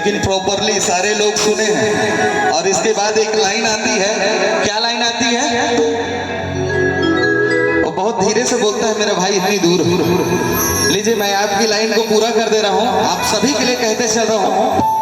लेकिन प्रॉपरली सारे लोग सुने हैं। और इसके बाद एक लाइन आती है, क्या लाइन आती है? वो बहुत धीरे से बोलता है मेरा भाई इतनी दूर। लीजिए मैं आपकी लाइन को पूरा कर दे रहा हूँ, आप सभी के लिए कहते चल रहा हूँ।